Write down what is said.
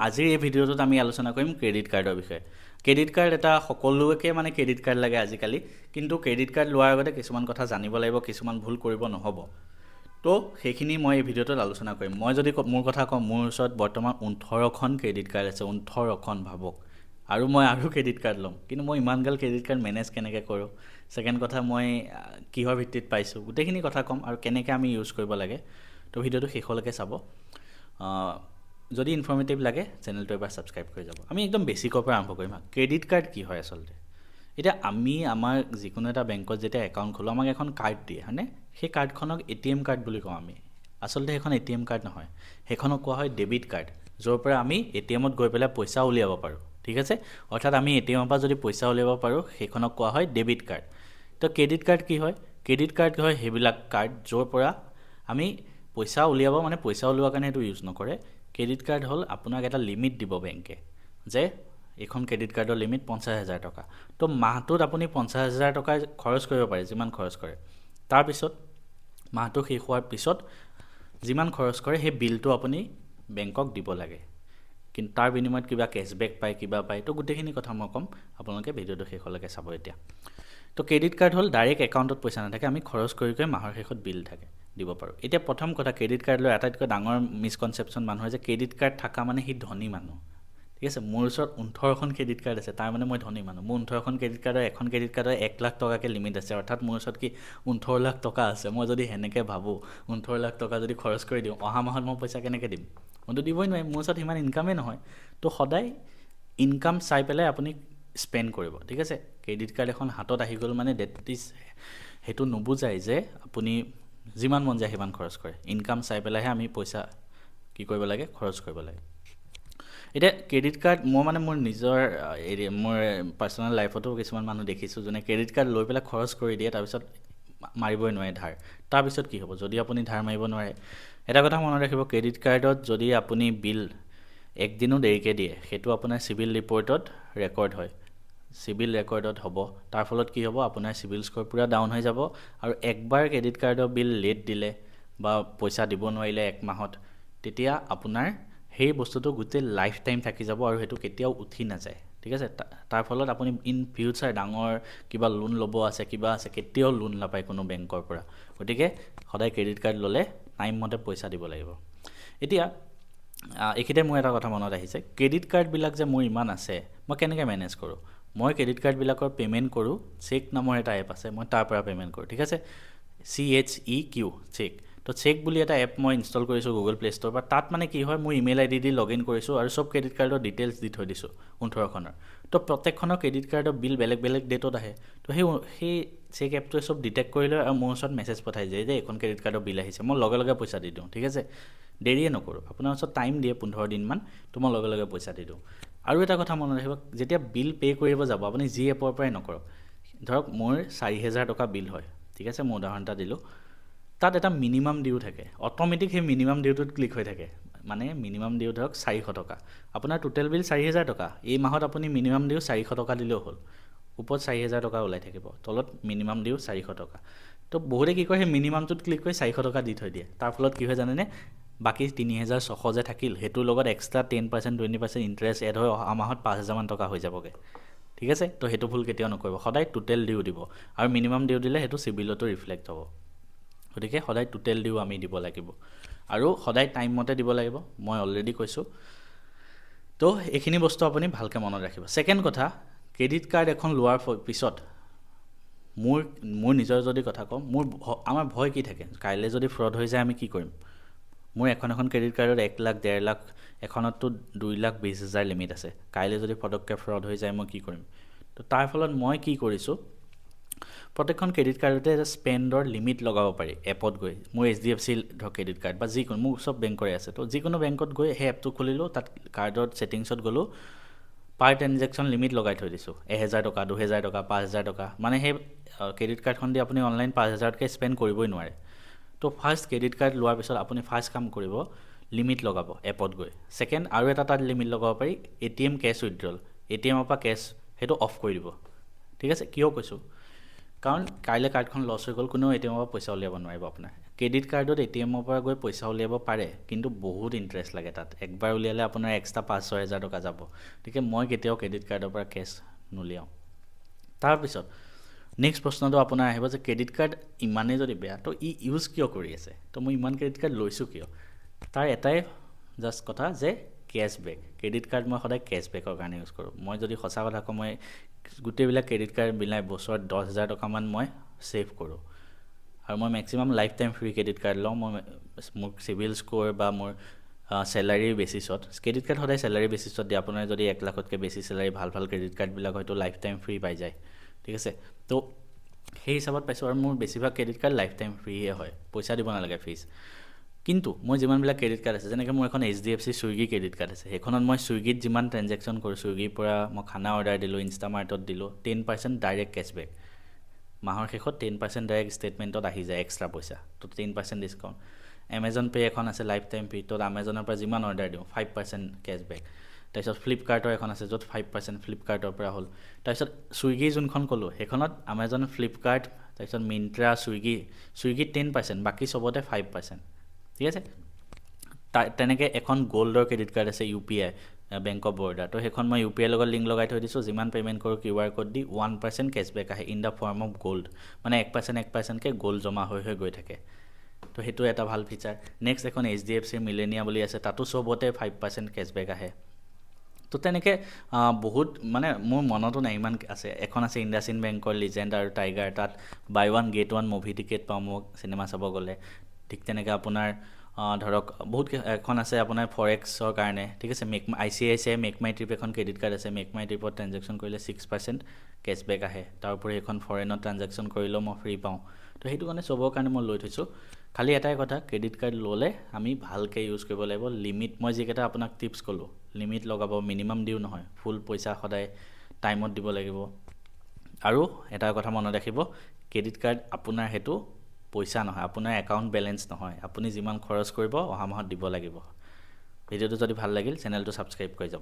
আজিৰ এই ভিডিঅ'টোত আমি আলোচনা কৰিম ক্ৰেডিট কাৰ্ডৰ বিষয়ে। ক্ৰেডিট কাৰ্ড এটা সকলোকে ক্ৰেডিট কাৰ্ড লাগে আজিকালি, কিন্তু ক্ৰেডিট কাৰ্ড লোৱাৰ আগতে কিছুমান কথা জানিব লাগিব, কিছুমান ভুল কৰিব নহ'ব। তো সেইখিনি মই এই ভিডিঅ'টোত আলোচনা কৰিম। মই যদি মোৰ কথা কওঁ, মোৰ ওচৰত বৰ্তমান 18খন ক্ৰেডিট কাৰ্ড আছে, 18খন ভাবক। আৰু মই ক্ৰেডিট কাৰ্ড ল'ম, কিন্তু মই ইমানগাল ক্ৰেডিট কাৰ্ড মেনেজ কেনেকৈ কৰোঁ, ছেকেণ্ড কথা মই কিহৰ ভিত্তিত পাইছোঁ, গোটেইখিনি কথা ক'ম আৰু কেনেকৈ আমি ইউজ কৰিব লাগে। তো ভিডিঅ'টো শেষলৈকে চাব। যদি ইনফৰ্মেটিভ লাগে চেনেলটো এবাৰ ছাবস্ক্ৰাইব কৰি যাব। আমি একদম বেছিকৰ পৰা আৰম্ভ কৰিম। ক্ৰেডিট কাৰ্ড কি হয় আচলতে? এতিয়া আমাৰ যিকোনো এটা বেংকত যেতিয়া একাউণ্ট খোলোঁ, আমাক এখন কাৰ্ড দিয়ে হয়নে? সেই কাৰ্ডখনক ATM কাৰ্ড বুলি কওঁ আমি। আচলতে সেইখন ATM কাৰ্ড নহয়, সেইখনক কোৱা হয় ডেবিট কাৰ্ড, য'ৰ পৰা আমি ATMত গৈ পেলাই পইচা উলিয়াব পাৰোঁ। ঠিক আছে, অৰ্থাৎ আমি ATMৰ পৰা যদি পইচা উলিয়াব পাৰোঁ, সেইখনক কোৱা হয় ডেবিট কাৰ্ড। তো ক্ৰেডিট কাৰ্ড কি হয়? ক্ৰেডিট কাৰ্ড হয় সেইবিলাক কাৰ্ড য'ৰ পৰা আমি পইচা উলিয়াব, পইচা উলিওৱাৰ কাৰণে সেইটো ইউজ নকৰে। ক্ৰেডিট কাৰ্ড হ'ল আপোনাক এটা লিমিট দিব বেংকে, যে এইখন ক্ৰেডিট কাৰ্ডৰ লিমিট 50,000 টকা। তো মাহটোত আপুনি 50,000 টকা খৰচ কৰিব পাৰে, যিমান খৰচ কৰে। তাৰপিছত মাহটো শেষ হোৱাৰ পিছত যিমান খৰচ কৰে সেই বিলটো আপুনি বেংকক দিব লাগে, কিন্তু তাৰ বিনিময়ত কিবা কেছবেক পায়, কিবা পায়। তো গোটেইখিনি কথা মই ক'ম, আপোনালোকে ভিডিঅ'টো শেষলৈকে চাব এতিয়া। তো ক্ৰেডিট কাৰ্ড হ'ল ডাইৰেক্ট একাউণ্টত পইচা নাথাকে, আমি খৰচ কৰি মাহৰ শেষত বিল থাকে দিব পাৰোঁ। এতিয়া প্ৰথম কথা, ক্ৰেডিট কাৰ্ড লৈ আটাইতকৈ ডাঙৰ মিছকনচেপশ্যন মানুহৰ যে ক্ৰেডিট কাৰ্ড থকা সি ধনী মানুহ। ঠিক আছে, মোৰ ওচৰত 18খন ক্ৰেডিট কাৰ্ড আছে, তাৰ মই ধনী মানুহ। মোৰ 18খন ক্ৰেডিট কাৰ্ডৰ এখন ক্ৰেডিট কাৰ্ডৰ 1 লাখ টকাকৈ লিমিট আছে, অৰ্থাৎ মোৰ ওচৰত 18 লাখ টকা আছে। মই যদি সেনেকৈ ভাবোঁ 18 লাখ টকা যদি খৰচ কৰি দিওঁ, অহা মাহত মই পইচা কেনেকৈ দিম? মইতো দিবই নোৱাৰিম, মোৰ ওচৰত সিমান ইনকামেই নহয়। তো সদায় ইনকাম চাই পেলাই আপুনি স্পেণ্ড কৰিব। ঠিক আছে, ক্ৰেডিট কাৰ্ড এখন হাতত আহি গ'ল ডেট ইজ, সেইটো নুবুজায় যে আপুনি যিমান মন যায় সিমান খৰচ কৰে। ইনকাম চাই পেলাইহে আমি পইচা কি কৰিব লাগে, খৰচ কৰিব লাগে। এতিয়া ক্ৰেডিট কাৰ্ড মই মোৰ নিজৰ মোৰ পাৰ্চনেল লাইফতো কিছুমান মানুহ দেখিছোঁ যোনে ক্ৰেডিট কাৰ্ড লৈ পেলাই খৰচ কৰি দিয়ে, তাৰপিছত মাৰিবই নোৱাৰে ধাৰ। তাৰপিছত কি হ'ব যদি আপুনি ধাৰ মাৰিব নোৱাৰে? এটা কথা মনত ৰাখিব, ক্ৰেডিট কাৰ্ডত যদি আপুনি বিল একদিনো দেৰিকৈ দিয়ে, সেইটো আপোনাৰ চিভিল ৰিপৰ্টত ৰেকৰ্ড হয়, চিভিল ৰেকৰ্ডত হ'ব। তাৰ ফলত কি হ'ব, আপোনাৰ চিভিল স্ক'ৰ পূৰা ডাউন হৈ যাব। আৰু একবাৰ ক্ৰেডিট কাৰ্ডৰ বিল লেট দিলে বা পইচা দিব নোৱাৰিলে 1 মাহত, তেতিয়া আপোনাৰ সেই বস্তুটো গোটেই লাইফ টাইম থাকি যাব আৰু সেইটো কেতিয়াও উঠি নাযায়। ঠিক আছে, তাৰ ফলত আপুনি ইন ফিউচাৰ ডাঙৰ কিবা লোন ল'ব আছে, কিবা আছে, কেতিয়াও লোন নাপায় কোনো বেংকৰ পৰা। গতিকে সদায় ক্ৰেডিট কাৰ্ড ল'লে টাইমমতে পইচা দিব লাগিব। এতিয়া এইখিনিতে মোৰ এটা কথা মনত আহিছে, ক্ৰেডিট কাৰ্ডবিলাক যে মোৰ ইমান আছে, মই কেনেকৈ মেনেজ কৰোঁ? মই ক্ৰেডিট কাৰ্ডবিলাকৰ পে'মেণ্ট কৰোঁ, চেক নামৰ এটা এপ আছে, মই তাৰ পৰা পে'মেণ্ট কৰোঁ। ঠিক আছে, CHEQ, চেক। তো চেক বুলি এটা এপ মই ইনষ্টল কৰিছোঁ গুগল প্লে' ষ্ট'ৰ পৰা। তাত কি হয়, মোৰ email ID the log in কৰিছোঁ আৰু চব ক্ৰেডিট কাৰ্ডৰ ডিটেইলছ দি থৈ দিছোঁ 18খনৰ। তো প্ৰত্যেকখনৰ ক্ৰেডিট কাৰ্ডৰ বিল বেলেগ বেলেগ ডেটত আহে। তো সেই চেক এপটোৱে চব ডিটেক্ট কৰি লয় আৰু মোৰ ওচৰত মেছেজ পঠাই যায় যে এইখন ক্ৰেডিট কাৰ্ডৰ বিল আহিছে। মই লগে লগে পইচা দি দিওঁ। ঠিক আছে, দেৰিয়ে নকৰোঁ। আপোনাৰ ওচৰত টাইম দিয়ে 15 দিনমান, তো মই লগে লগে পইচা দি দিওঁ। আৰু এটা কথা মনত ৰাখিব, যেতিয়া বিল পে' কৰিব যাব, আপুনি যি এপৰ পৰাই নকৰক, ধৰক মোৰ 4,000 টকা বিল হয়। ঠিক আছে, মই উদাহৰণ এটা দিলোঁ। তাত এটা মিনিমাম ডিউ থাকে, অট'মেটিক সেই মিনিমাম ডিউটোত ক্লিক হৈ থাকে। মিনিমাম ডিউ ধৰক 400 টকা, আপোনাৰ টোটেল বিল 4,000 টকা। এই মাহত আপুনি মিনিমাম ডিউ 400 টকা দিলেও হ'ল। ওপৰত 4,000 টকা ওলাই থাকিব, তলত মিনিমাম ডিউ 400 টকা। তো বহুতে কি কৰে, সেই মিনিমামটোত ক্লিক কৰি 400 টকা দি থৈ দিয়ে। তাৰ ফলত কি হয় জানেনে, বাকী 3,600 যে থাকিল, সেইটোৰ লগত এক্সট্ৰা 10%, 20% ইণ্টাৰেষ্ট এড হৈ অহা মাহত 5,000 টকা হৈ যাবগৈ। ঠিক আছে, তো সেইটো ভুল কেতিয়াও নকৰিব, সদায় টোটেল ডিউ দিব। আৰু মিনিমাম ডিউ দিলে সেইটো চিভিলতো ৰিফ্লেক্ট হ'ব। গতিকে সদায় টোটেল ডিউ আমি দিব লাগিব আৰু সদায় টাইম মতে দিব লাগিব, মই অলৰেডি কৈছোঁ। তো এইখিনি বস্তু আপুনি ভালকৈ মনত ৰাখিব। ছেকেণ্ড কথা, ক্ৰেডিট কাৰ্ড এখন লোৱাৰ পিছত মোৰ নিজৰ যদি কথা কওঁ, আমাৰ ভয় কি থাকে, কাইলৈ যদি ফ্ৰড হৈ যায় আমি কি কৰিম? মোৰ এখন ক্ৰেডিট কাৰ্ডত 1 লাখ, 1.5 লাখ, এখনততো 2,20,000 লিমিট আছে। কাইলৈ যদি ফটককৈ ফ্ৰড হৈ যায় মই কি কৰিম? তো তাৰ ফলত মই কি কৰিছোঁ, প্ৰত্যেকখন ক্ৰেডিট কাৰ্ডতে এটা স্পেণ্ডৰ লিমিট লগাব পাৰি এপত গৈ। মোৰ HDFC ধৰক ক্ৰেডিট কাৰ্ড বা যিকোনো, মোৰ চব বেংকৰে আছে। তো যিকোনো বেংকত গৈ সেই এপটো খুলিলোঁ, তাত কাৰ্ডত ছেটিংছত গ'লোঁ, পাৰ ট্ৰেনজেকশ্যন লিমিট লগাই থৈ দিছোঁ। 1,000 টকা, 2,000 টকা, 5,000 টকা। সেই ক্ৰেডিট কাৰ্ডখন দি আপুনি অনলাইন 5,000তকৈ স্পেণ্ড কৰিবই নোৱাৰে। তো ফাৰ্ষ্ট ক্ৰেডিট কাৰ্ড লোৱাৰ পিছত আপুনি ফাৰ্ষ্ট কাম কৰিব, লিমিট লগাব এপত গৈ। ছেকেণ্ড, আৰু এটা তাত লিমিট লগাব পাৰি, ATM কেছ উইথড্ৰল, ATMৰ পৰা কেছ সেইটো অফ কৰি দিব। ঠিক আছে, কিয় কৈছোঁ? কাৰণ কাইলৈ কাৰ্ডখন লছ হৈ গ'ল, কোনেও ATMৰ পৰা পইচা উলিয়াব নোৱাৰিব আপোনাৰ। ক্ৰেডিট কাৰ্ডত ATMৰ পৰা গৈ পইচা উলিয়াব পাৰে, কিন্তু বহুত ইণ্টাৰেষ্ট লাগে তাত। একবাৰ উলিয়ালে আপোনাৰ এক্সট্ৰা 5-6 হাজাৰ টকা যাব। গতিকে মই কেতিয়াও ক্ৰেডিট কাৰ্ডৰ পৰা কেছ নুলিয়াওঁ। তাৰপিছত নেক্সট প্ৰশ্নটো আপোনাৰ আহিব যে ক্ৰেডিট কাৰ্ড ইমানেই যদি বেয়া, তো ইউজ কিয় কৰি আছে? তো মই ইমান ক্ৰেডিট কাৰ্ড লৈছোঁ কিয়? তাৰ এটাই জাষ্ট কথা যে কেছবেক। ক্ৰেডিট কাৰ্ড মই সদায় কেছবেকৰ কাৰণে ইউজ কৰোঁ। মই যদি সঁচা কথা কওঁ, মই গোটেইবিলাক ক্ৰেডিট কাৰ্ড মিলাই বছৰত 10,000 টকামান মই ছেভ কৰোঁ। আৰু মই maximum life time free credit card লওঁ। মই মোৰ চিভিল স্ক'ৰ বা মোৰ চেলাৰীৰ বেচিছত, ক্ৰেডিট কাৰ্ড সদায় চেলাৰী বেচিছত দিয়ে। আপোনাৰ যদি 1 লাখতকৈ বেছি চেলাৰী, ভাল ক্ৰেডিট কাৰ্ডবিলাক হয়তো লাইফ টাইম ফ্ৰী পাই যায়, ঠিক আছে। তো সেই হিচাপত পাইছোঁ। আৰু মোৰ বেছিভাগ ক্ৰেডিট কাৰ্ড লাইফ টাইম ফ্ৰীয়ে হয়, পইচা দিব নালাগে ফিজ। কিন্তু মই যিমানবিলাক ক্ৰেডিট কাৰ্ড আছে, যেনেকৈ মোৰ এখন HDFC চুইগি ক্ৰেডিট কাৰ্ড আছে, সেইখনত মই চুইগিত যিমান ট্ৰেঞ্জেকশ্যন কৰোঁ, চুইগিৰ পৰা মই খানা অৰ্ডাৰ দিলোঁ, ইনষ্টামাৰ্টত দিলোঁ, 10% ডাইৰেক্ট কেছবেক। মাহৰ শেষত 10% ডাইৰেক্ট ষ্টেটমেণ্টত আহি যায় এক্সট্ৰা পইচা, তো 10% ডিছকাউণ্ট। এমেজন পে' এখন আছে লাইফ টাইম ফ্ৰী, তো আমাজনৰ পৰা যিমান অৰ্ডাৰ দিওঁ 5% কেছবেক। তাৰপিছত ফ্লিপকাৰ্টৰ এখন আছে য'ত 5% ফ্লিপকাৰ্টৰ পৰা হ'ল। তাৰপিছত চুইগি যোনখন ক'লোঁ সেইখনত আমাজন, ফ্লিপকাৰ্ট, তাৰপিছত মিন্ত্ৰা, চুইগিত 10%, বাকী চবতে 5%, ঠিক আছে। তেনেকৈ এখন গ'ল্ডৰ ক্ৰেডিট কাৰ্ড আছে UPI, বেংক অফ বৰোদা। তো সেইখন মই UPI লগত লিংক লগাই থৈ দিছোঁ। যিমান পে'মেণ্ট কৰোঁ QR কোড দি 1% কেছবেক আহে in the form of gold, মানে 1%কৈ গ'ল্ড জমা হৈ গৈ থাকে। তো সেইটো এটা ভাল ফিচাৰ। নেক্সট এখন HDFC মিলেনিয়া বুলি আছে, তাতো চবতে 5% কেছবেক আহে। তো তেনেকৈ বহুত, মানে মোৰ মনতো নাই ইমান আছে। এখন আছে ইণ্ডাচিন বেংকৰ লিজেণ্ড আৰু টাইগাৰ, তাত বাই 1 get 1 মুভি টিকেট পাওঁ মোক চিনেমা চাব গ'লে। ঠিক তেনেকৈ আপোনাৰ ধৰক বহুত এখন আছে আপোনাৰ ফৰেক্সৰ কাৰণে, ঠিক আছে। ICICI মেক মাই ট্ৰিপ এখন ক্ৰেডিট কাৰ্ড আছে। মেক মাই ট্ৰিপত ট্ৰেঞ্জেকশ্যন কৰিলে 6% কেছবেক আহে। তাৰ উপৰি এখন ফৰেনত ট্ৰাঞ্জেকশ্যন কৰিলেও মই ফ্ৰী পাওঁ। তো সেইটো কাৰণে চবৰ কাৰণে মই লৈ থৈছোঁ। খালি এটাই কথা, ক্ৰেডিট কাৰ্ড ল'লে আমি ভালকৈ ইউজ কৰিব লাগিব। লিমিট, মই যিকেইটা আপোনাক টিপছ ক'লোঁ, লিমিট লগাব, মিনিমাম ডিউ নহয়, ফুল পইচা সদায় টাইমত দিব লাগিব। আৰু এটা কথা মনত ৰাখিব, ক্ৰেডিট কাৰ্ড আপোনাৰ সেইটো পইচা নহয়, আপোনাৰ একাউণ্ট বেলেঞ্চ নহয়। আপুনি যিমান খৰচ কৰিব অহা মাহত দিব লাগিব। ভিডিঅ'টো যদি ভাল লাগিল, চেনেলটো ছাবস্ক্ৰাইব কৰি যাব।